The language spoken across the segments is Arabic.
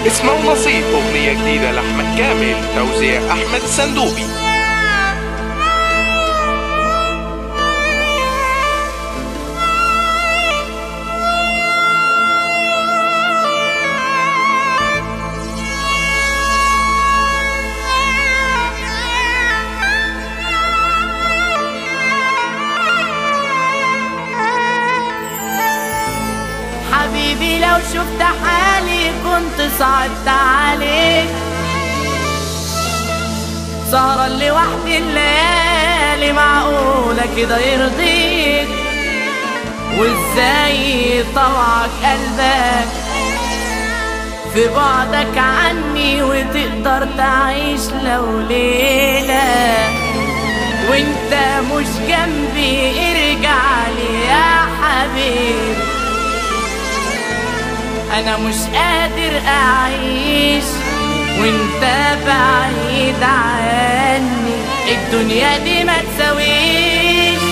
اسمعوا نصيب أغنية جديدة لأحمد كامل، توزيع أحمد السندوبي. حبيبي لو شفت حالي كنت صعبت عليك، سهرة لوحدي الليالي معقولة كده يرضيك؟ وازاي طوعك قلبك في بعدك عني وتقدر تعيش لو ليلة وانت مش جنبي؟ ارجع لي يا حبيبي، أنا مش قادر أعيش وانت بعيد عني. الدنيا دي ما تساويش،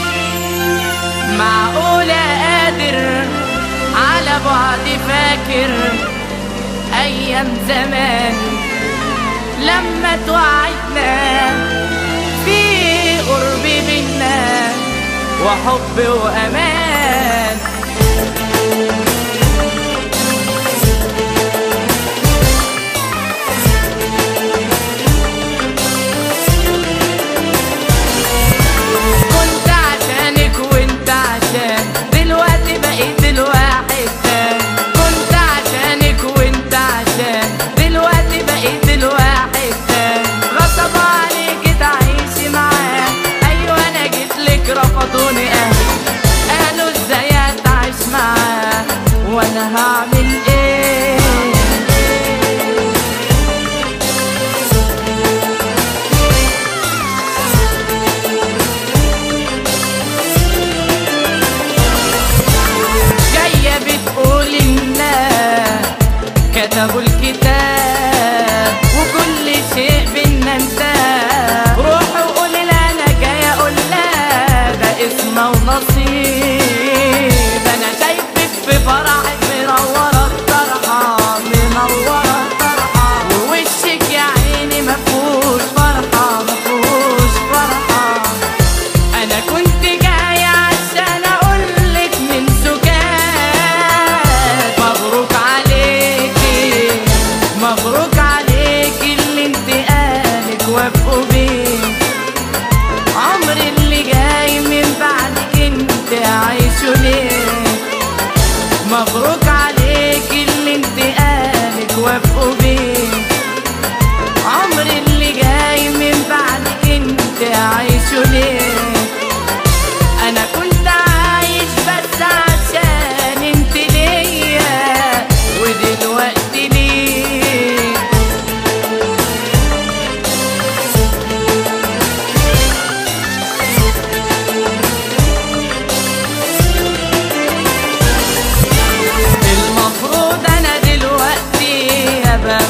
معقولة قادر على بعدي فاكر أيام زمان لما توعدنا في قرب بينا وحب وأمان. رفضوني قالوا ازاي اتعيش معاه وانا هعمل ايه؟ جاية بتقول الناس كتبوا الكتاب وكل شيء بينا انتهى، روحوا قولي لها انا جاية اقول لها اسمه ونصيب. انا شايفك في فرحك منورة الطرحة منورة الطرحة، ووشك يا عيني مفهوش فرحة مفهوش فرحة. انا كنت جاية عشان اقولك من سكات مبروك عليكي مبروك عليكي اللي انتقالك وافقوا بيه. عمري اللي جاي من بعدك انت عايشه ليه؟ مبروك عليك اللي انتقالك وافقوا بيه. عمري اللي جاي من بعدك انت عايشه ليه؟ انا كنت عايش بس عشان انت ليا ودلوقتي ليه؟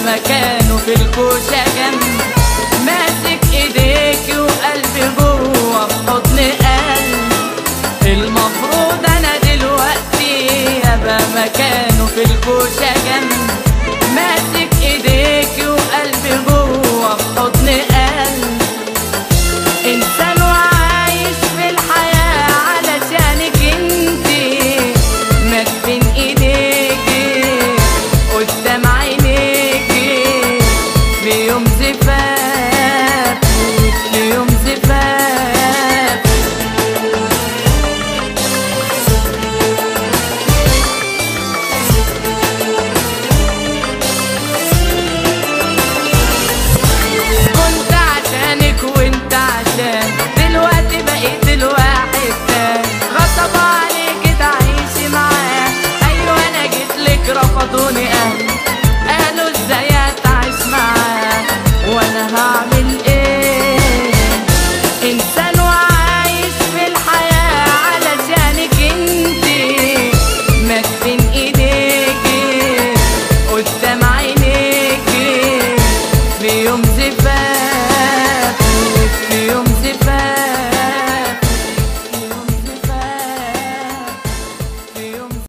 مكانه في الكوشة جنبي، ماسك ايديكي وقلبي جوه في حضن قلبي. المفروض انا دلوقتي ابقى مكانه في الكوشة جنبي،